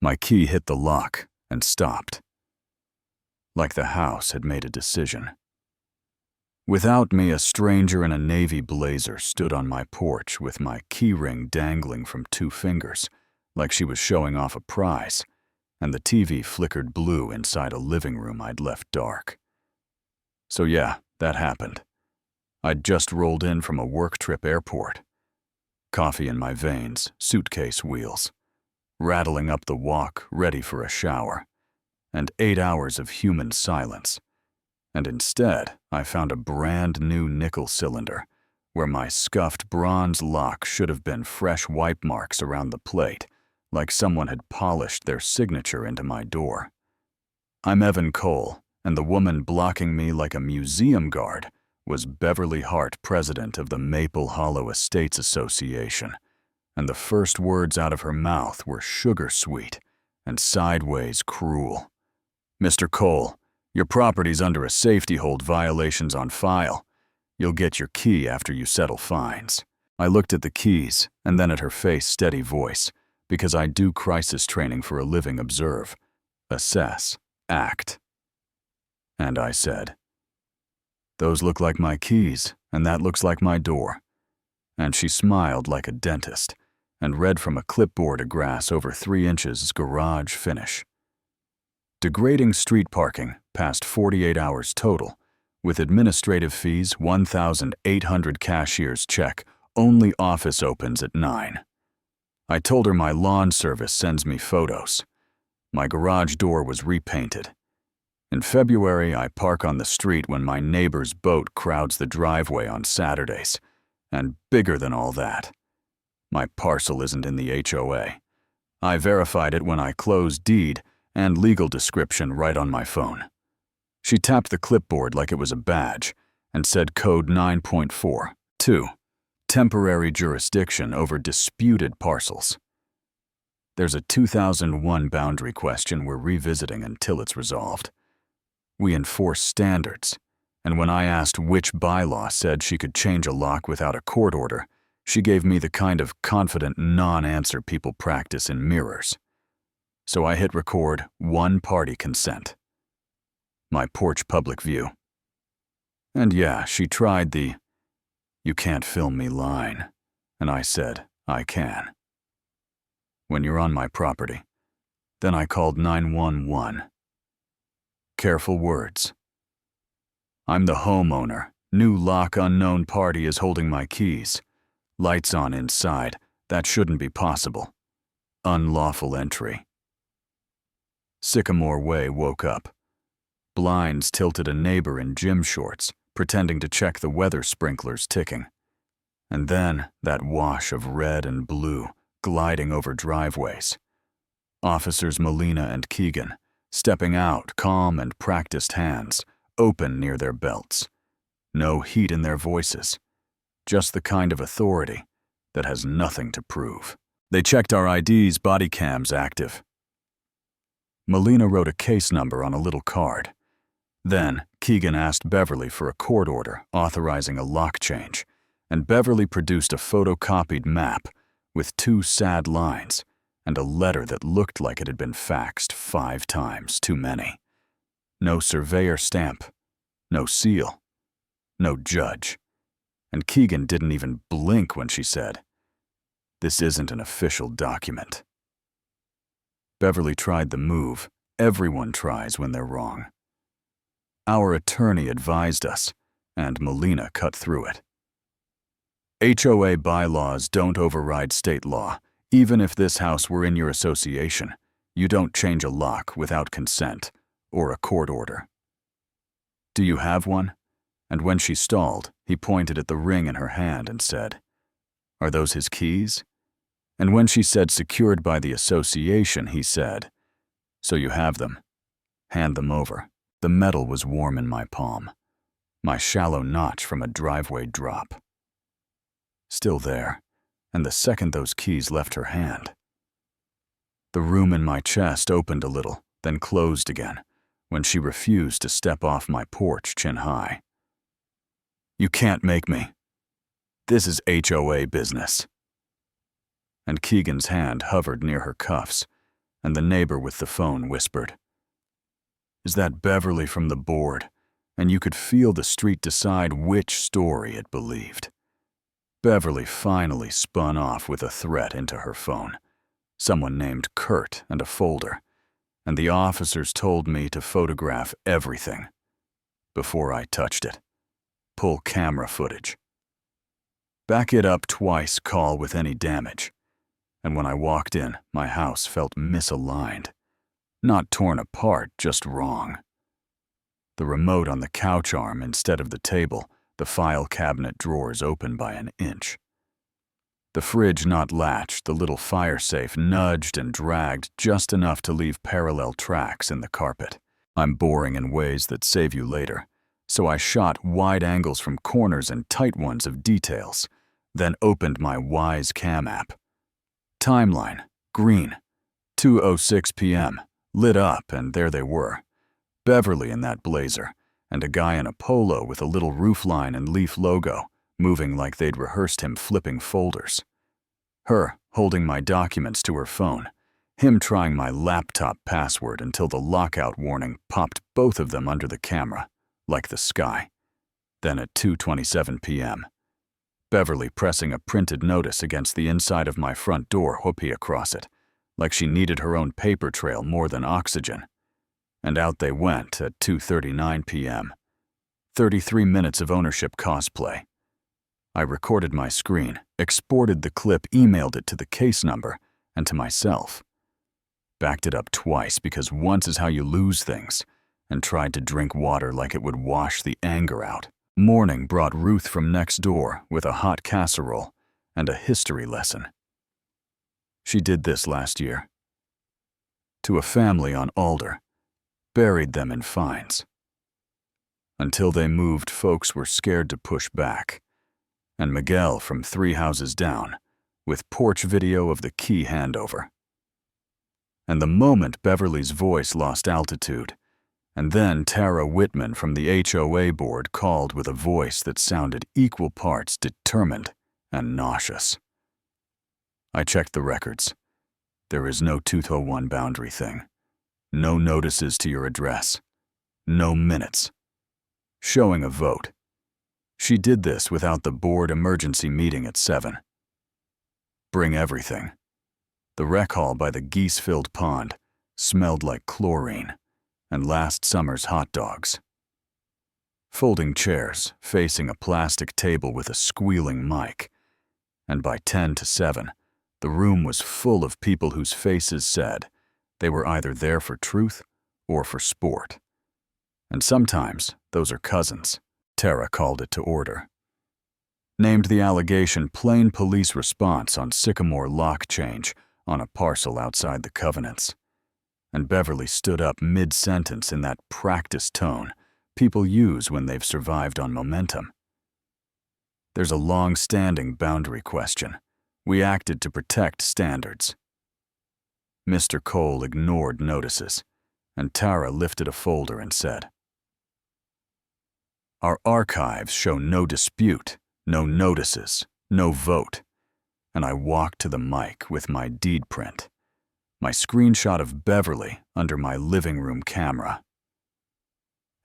My key hit the lock and stopped, like the house had made a decision. Without me, a stranger in a navy blazer stood on my porch with my keyring dangling from 2 fingers, like she was showing off a prize, and the TV flickered blue inside a living room I'd left dark. So yeah, that happened. I'd just rolled in from a work trip airport. Coffee in my veins, suitcase wheels, rattling up the walk, ready for a shower, and 8 hours of human silence. And instead, I found a brand new nickel cylinder where my scuffed bronze lock should have been fresh wipe marks around the plate, like someone had polished their signature into my door. I'm Evan Cole, and the woman blocking me like a museum guard was Beverly Hart, president of the Maple Hollow Estates Association, and the first words out of her mouth were sugar sweet and sideways cruel. "Mr. Cole, your property's under a safety hold, violations on file. You'll get your key after you settle fines." I looked at the keys and then at her face, steady voice, because I do crisis training for a living. Observe, assess, act. And I said, "Those look like my keys, and that looks like my door." And she smiled like a dentist and read from a clipboard of grass over 3 inches garage finish. Degrading street parking past 48 hours total, with administrative fees $1,800, cashier's check, only office opens at 9. I told her my lawn service sends me photos. My garage door was repainted. In February, I park on the street when my neighbor's boat crowds the driveway on Saturdays. And bigger than all that, my parcel isn't in the HOA. I verified it when I closed deed and legal description right on my phone. She tapped the clipboard like it was a badge and said code 9.4, 2, temporary jurisdiction over disputed parcels. There's a 2001 boundary question we're revisiting until it's resolved. We enforce standards, and when I asked which bylaw said she could change a lock without a court order, she gave me the kind of confident non-answer people practice in mirrors. So I hit record, one-party consent. My porch public view. And yeah, she tried the "you can't film me" line, and I said, "I can." When you're on my property. Then I called 911. Careful words. "I'm the homeowner. New lock, unknown party is holding my keys. Lights on inside. That shouldn't be possible. Unlawful entry." Sycamore Way woke up. Blinds tilted, a neighbor in gym shorts, pretending to check the weather sprinklers ticking. And then that wash of red and blue gliding over driveways. Officers Molina and Keegan, stepping out, calm and practiced hands, open near their belts. No heat in their voices, just the kind of authority that has nothing to prove. They checked our IDs, body cams active. Molina wrote a case number on a little card. Then, Keegan asked Beverly for a court order authorizing a lock change, and Beverly produced a photocopied map with 2 sad lines and a letter that looked like it had been faxed 5 times too many. No surveyor stamp, no seal, no judge. And Keegan didn't even blink when she said, "This isn't an official document." Beverly tried the move everyone tries when they're wrong. Our attorney advised us, and Molina cut through it. HOA bylaws don't override state law. Even if this house were in your association, you don't change a lock without consent or a court order. "Do you have one?" And when she stalled, he pointed at the ring in her hand and said, "Are those his keys?" And when she said secured by the association, he said, "So you have them. Hand them over." The metal was warm in my palm, my shallow notch from a driveway drop. Still there, and the second those keys left her hand. The room in my chest opened a little, then closed again, when she refused to step off my porch chin high. "You can't make me. This is HOA business." And Keegan's hand hovered near her cuffs, and the neighbor with the phone whispered, "Is that Beverly from the board?" And you could feel the street decide which story it believed. Beverly finally spun off with a threat into her phone. Someone named Kurt and a folder, and the officers told me to photograph everything. Before I touched it, pull camera footage. Back it up twice, call with any damage. And when I walked in, my house felt misaligned. Not torn apart, just wrong. The remote on the couch arm instead of the table, the file cabinet drawers open by an inch. The fridge not latched, the little fire safe nudged and dragged just enough to leave parallel tracks in the carpet. I'm boring in ways that save you later, so I shot wide angles from corners and tight ones of details, then opened my Wise Cam app. Timeline, green, 2:06 p.m., lit up, and there they were. Beverly in that blazer, and a guy in a polo with a little roofline and leaf logo, moving like they'd rehearsed him flipping folders. Her holding my documents to her phone, him trying my laptop password until the lockout warning popped both of them under the camera, like the sky. Then at 2:27 p.m., Beverly pressing a printed notice against the inside of my front door, whoopee across it, like she needed her own paper trail more than oxygen. And out they went at 2:39 p.m. 33 minutes of ownership cosplay. I recorded my screen, exported the clip, emailed it to the case number, and to myself. Backed it up twice because once is how you lose things, and tried to drink water like it would wash the anger out. Morning brought Ruth from next door with a hot casserole and a history lesson. She did this last year. To a family on Alder, buried them in fines. Until they moved, folks were scared to push back. And Miguel from 3 houses down, with porch video of the key handover. And the moment Beverly's voice lost altitude, and then Tara Whitman from the HOA board called with a voice that sounded equal parts determined and nauseous. I checked the records. There is no 201 boundary thing. No notices to your address. No minutes. Showing a vote. She did this without the board emergency meeting at 7. Bring everything. The rec hall by the geese-filled pond smelled like chlorine and last summer's hot dogs. Folding chairs facing a plastic table with a squealing mic, and by 10 to 7, the room was full of people whose faces said they were either there for truth or for sport. And sometimes those are cousins. Tara called it to order. Named the allegation plain police response on Sycamore lock change on a parcel outside the covenants. And Beverly stood up mid-sentence in that practice tone people use when they've survived on momentum. There's a long-standing boundary question. We acted to protect standards. Mr. Cole ignored notices, and Tara lifted a folder and said, "Our archives show no dispute, no notices, no vote." And I walked to the mic with my deed print, my screenshot of Beverly under my living room camera.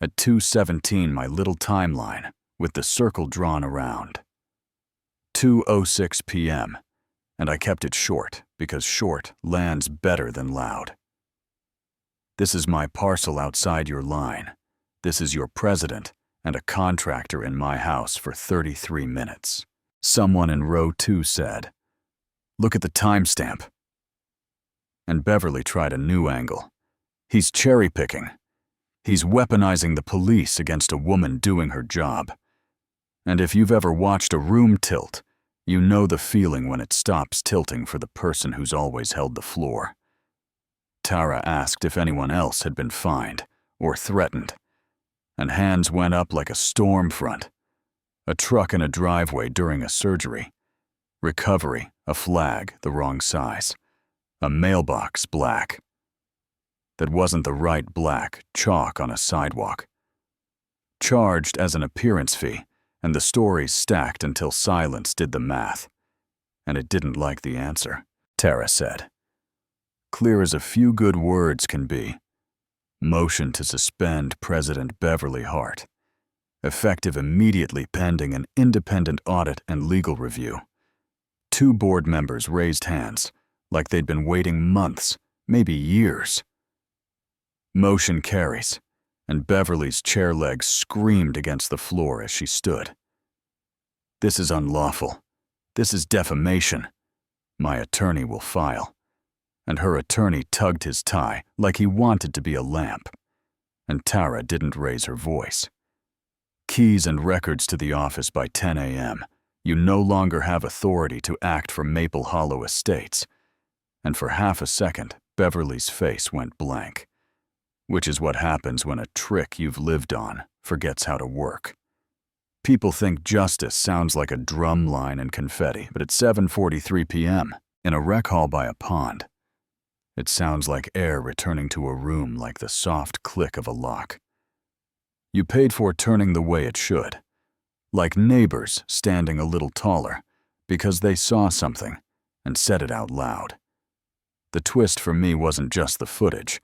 At 2:17, my little timeline with the circle drawn around. 2:06 p.m., and I kept it short because short lands better than loud. This is my parcel outside your line. This is your president and a contractor in my house for 33 minutes. Someone in row 2 said, "Look at the timestamp." And Beverly tried a new angle. He's cherry-picking. He's weaponizing the police against a woman doing her job. And if you've ever watched a room tilt, you know the feeling when it stops tilting for the person who's always held the floor. Tara asked if anyone else had been fined or threatened, and hands went up like a storm front. A truck in a driveway during a surgery. Recovery, a flag the wrong size. A mailbox black. That wasn't the right black, chalk on a sidewalk. Charged as an appearance fee, and the stories stacked until silence did the math. And it didn't like the answer, Tara said. clear as a few good words can be. Motion to suspend President Beverly Hart. Effective immediately pending an independent audit and legal review. 2 board members raised hands, like they'd been waiting months, maybe years. Motion carries, and Beverly's chair legs screamed against the floor as she stood. This is unlawful. This is defamation. My attorney will file. And her attorney tugged his tie like he wanted to be a lamp. And Tara didn't raise her voice. Keys and records to the office by 10 a.m. You no longer have authority to act for Maple Hollow Estates. And for half a second, Beverly's face went blank. Which is what happens when a trick you've lived on forgets how to work. People think justice sounds like a drum line and confetti, but at 7:43 p.m., in a rec hall by a pond, it sounds like air returning to a room, like the soft click of a lock. You paid for turning the way it should, like neighbors standing a little taller because they saw something and said it out loud. The twist for me wasn't just the footage.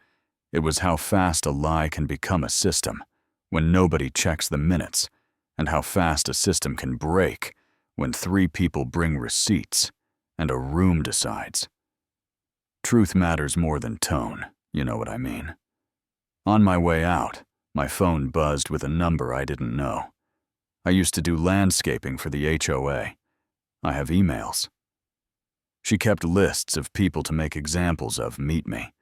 It was how fast a lie can become a system when nobody checks the minutes, and how fast a system can break when 3 people bring receipts and a room decides. Truth matters more than tone, you know what I mean. On my way out, my phone buzzed with a number I didn't know. I used to do landscaping for the HOA. I have emails. She kept lists of people to make examples of meet me,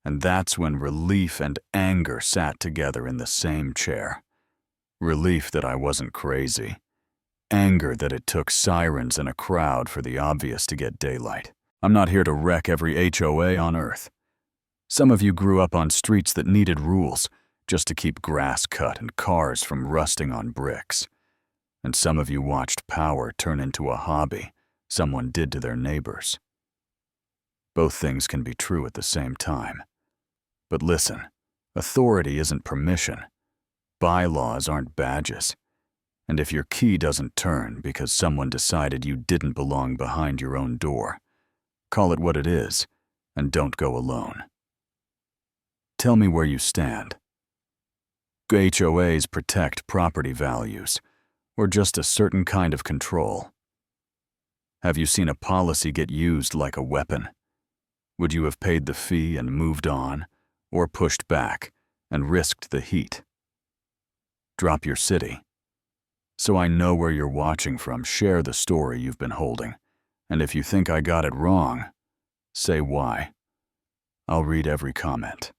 and that's when relief and anger sat together in the same chair. Relief that I wasn't crazy. Anger that it took sirens and a crowd for the obvious to get daylight. I'm not here to wreck every HOA on earth. Some of you grew up on streets that needed rules just to keep grass cut and cars from rusting on bricks. And some of you watched power turn into a hobby someone did to their neighbors. Both things can be true at the same time. But listen, authority isn't permission. Bylaws aren't badges. And if your key doesn't turn because someone decided you didn't belong behind your own door, call it what it is, and don't go alone. Tell me where you stand. HOAs protect property values, or just a certain kind of control. Have you seen a policy get used like a weapon? Would you have paid the fee and moved on, or pushed back and risked the heat? Drop your city. So I know where you're watching from, share the story you've been holding. And if you think I got it wrong, say why. I'll read every comment.